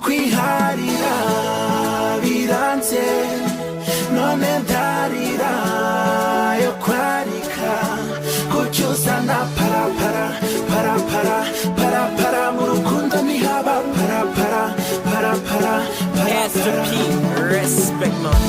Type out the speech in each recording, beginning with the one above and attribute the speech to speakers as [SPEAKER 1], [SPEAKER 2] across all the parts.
[SPEAKER 1] kukwiharira biranze none ndarira yo kwarika kucyusa na parapara parapara parapara mu rukundo ntihaba parapara parapara parapara. Respect man.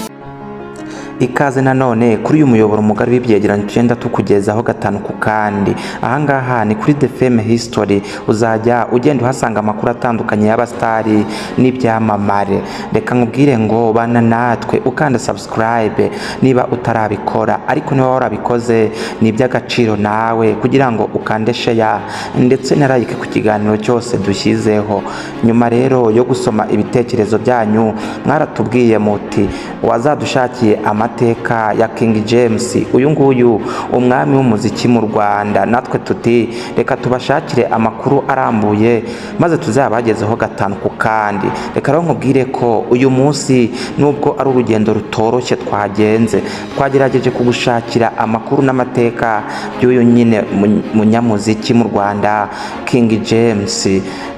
[SPEAKER 2] Ikaze nanone kuri uyu muyoboro mugari w'ibyegeranyo tugenda tukugezaho gatanu ku kandi. Ahangaha ni kuri The Fame History, uzajya ugenda uhasanga amakuru atandukanye y'abastari n'ibyamamare. Reka nkubwire ngo bana natwe ukanda subscribe niba utarabikora, ariko niba warabikoze ni iby'agaciro nawe kugira ngo ukande share ndetse na like ku kiganiro cyose dushyizeho. Nyuma rero yo gusoma ibitekerezo byanyu, mwaratubwiye muti wazadushakiye amateka ya King James, uyu nguyu umwami w'umuziki mu Rwanda. Natwe tuti reka tubashakire amakuru arambuye maze tuzabagezeho gatanu ku kandi. Reka rero nkubwire ko uyu munsi nubwo ari urugendo rutoroshye twagenze, twagerageje kugushakira amakuru n'amateka by'uyu nyine munyamuziki mu Rwanda King James.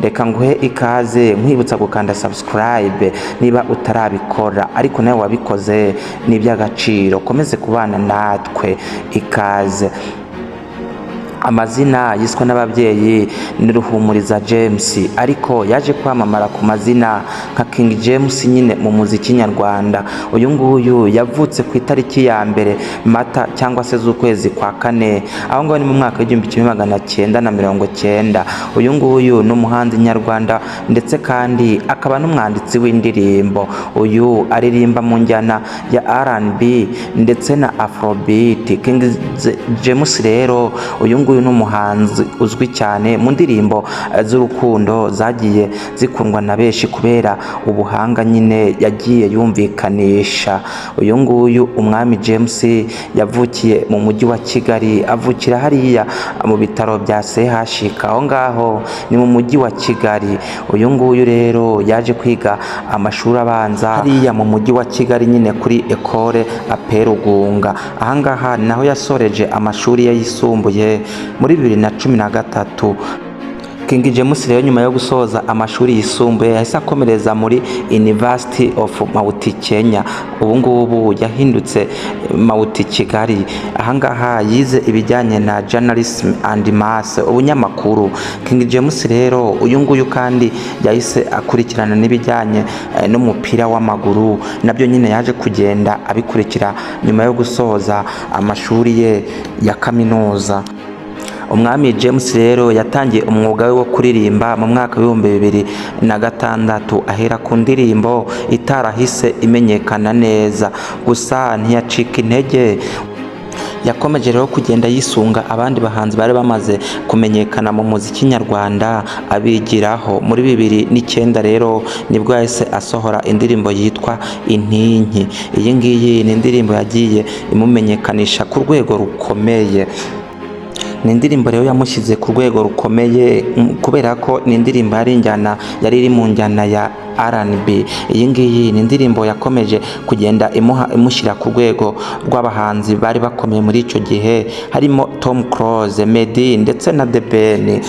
[SPEAKER 2] Reka nguhe ikaze nkwibutsa gukanda subscribe niba utarabikora, ariko nawe wabikoze ni iby'agaciro. Komeze kubana natwe, ikaze. Amazina yiswe n'ababyeyi ni Ruhumuriza James, ariko yaje kwamamara ku mazina nka King James nyine mu muziki nyarwanda. Uyu nguyu yavutse ku itariki ya mbere Mata cyangwa se z'ukwezi kwa kane, aho ngaho ni mu mwaka w'1990. Uyu nguyu ni umuhanzi nyarwanda ndetse kandi akaba n'umwanditsi w'indirimbo. Uyu aririmba mu njyana ya R&B ndetse na Afrobeat. King James rero uyu nguyu n'umuhanzi uzwi cyane mu ndirimbo z'urukundo zagiye zikundwa na benshi kubera ubuhanga nyine yagiye yumvikanisha. Uyu nguyu umwami James yavukiye mu mujyi wa Kigali, avukira hariya mu bitaro bya CHUK, aho ngaho ni mu mujyi wa Kigali. Uyu nguyu rero yaje kwiga amashuri abanza hariya mu mujyi wa Kigali nyine kuri Ecole Ape Rugunga. Ahangaha naho yasoreje amashuri ye yisumbuye muri 2013. King James rero nyuma yo gusoza amashuri yisumbuye yahise akomereza muri University of Mount Kenya. Ubu ngubu yahindutse Mount Kigali. Ahangaha yize ibijyanye na journalism and mass, ubunyamakuru. King James rero uyu nguyu kandi yahise akurikirana n'ibijyanye n'umupira w'amaguru, nabyo nyine yaje kugenda abikurikira nyuma yo gusoza amashuri ye ya kaminuza. Umwami James rero yatangiye umwuga we wo kuririmba mu mwaka w'2006, ahera ku ndirimbo itarahise imenyekana neza, gusa ntiyacika intege. Yakomeje rero kugenda yisunga abandi bahanzi bari bamaze kumenyekana mu muziki nyarwanda abigiraho. Muri 2009 rero nibwo yahise asohora indirimbo yitwa Intinki. Iyi ngiyi ni indirimbo yagiye imumenyekanisha ku rwego rukomeye. Ni indirimbo rero yamushyize ku rwego rukomeye kubera ko ni indirimbo yari iri mu njyana ya R&B. Iyi ngiyi ni indirimbo yakomeje kugenda imushyira ku rwego rw'abahanzi bari bakomeye muri icyo gihe, harimo Tom Close, Meddy ndetse na The Ben.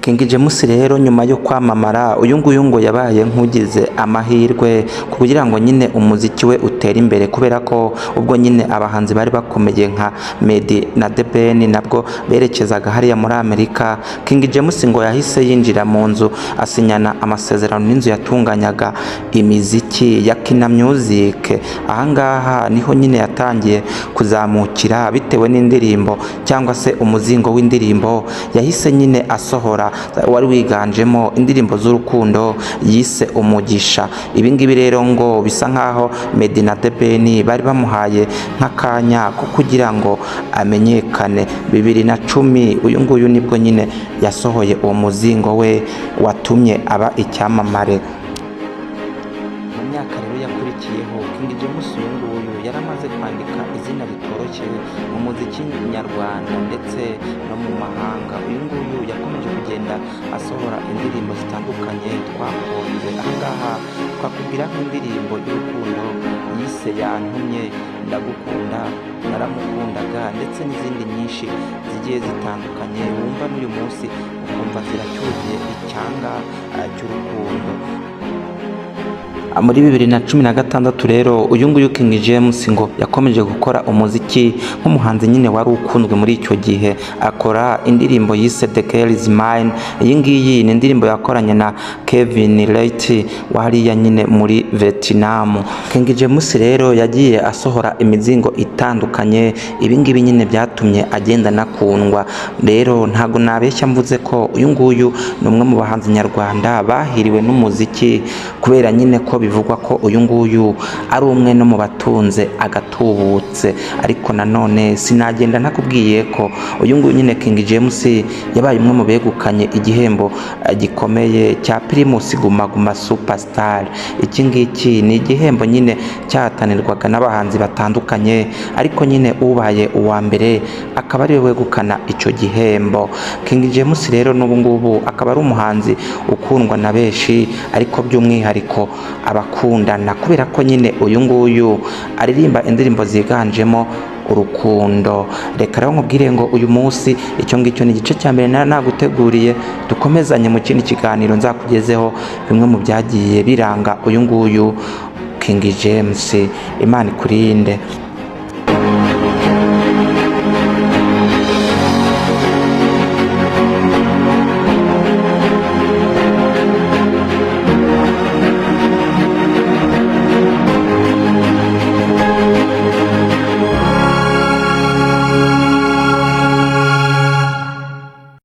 [SPEAKER 2] King James rero nyuma yo kwamamara, uyu nguyu ngo yabaye nk'ugize amahirwe kugira ngo nyine umuziki we utere imbere, kubera ko ubwo nyine abahanzi bari bakomeye nka Meddy na The Ben nabwo berekezaga hariya muri Amerika. King James ngo yahise yinjira mu nzu asinyana amasezerano n'inzu yatunganyaga imiziki ya Kina Music. Ahangaha niho nyine yatangiye kuzamukira bitewe n'indirimbo cyangwa se umuzingo w'indirimbo yahise nyine asohora, wari wiganjemo indirimbo z'urukundo yise Umugisha. Ibi ngibi rero ngo bisa nkaho Meddy na The Ben bari bamuhaye nk'akanya ko kugira ngo amenyekane. 2010 uyu nguyu nibwo nyine yasohoye uwo muzingo we watumye aba icyamamare. Mu myaka rero yakurikiyeho, King James uyu nguyu yaramaze kwandika izina ritoroshye mu muziki nyarwanda ndetse no mu mahanga. Uyu nguyu yakomeje kugenda asohora indirimbo zitandukanye twakunze. Ahangaha twakubwira nk'indirimbo y'urukundo yise Yantumye, Ndagukunda, Naramukundaga ndetse n'izindi nyinshi zigiye zitandukanye wumva n'uyu munsi ukumva ziracyuzuye icyanga cy'urukundo. muri 2016 rero uyu nguyu King James ngo yakomeje gukora umuziki nk'umuhanzi nyine wari ukunzwe muri icyo gihe, akora indirimbo yise The Girl Is Mine. Iyi ngiyi ni indirimbo yakoranye na Kevin Hart wahariya nyine muri Vietnam. King James rero yagiye asohora imizingo itandukanye, ibi ngibi nyine byatumye agenda nakundwa. Rero ntago nabeshya mvuze ko uyu nguyu ni umwe mu bahanzi nyarwanda bahiriwe n'umuziki, kubera nyine ko bivugwa ko uyu nguyu ari umwe no mu batunze agatubutse. Ariko nanone sinagenda nakubwiye ko uyu nguyu nyine King James yabaye umwe mu begukanye igihembo gikomeye cya Primus Guma Guma Superstar. Iki ngiki ni igihembo nyine cyahatanirwaga n'abahanzi batandukanye, ariko nyine ubaye uwa mbere akaba ari we wegukana icyo gihembo. King James rero n'ubu ngubu akaba ari umuhanzi ukundwa na benshi, ariko by'umwihariko abakundana, kubera ko nyine uyu nguyu aririmba indirimbo ziganjemo urukundo. Reka rero nkubwire ngo uyu munsi icyo ngicyo ni igice cya mbere naguteguriye, dukomezanye mu kindi kiganiro nzakugezeho bimwe mu byagiye biranga uyu nguyu King James. Imana ikurinde.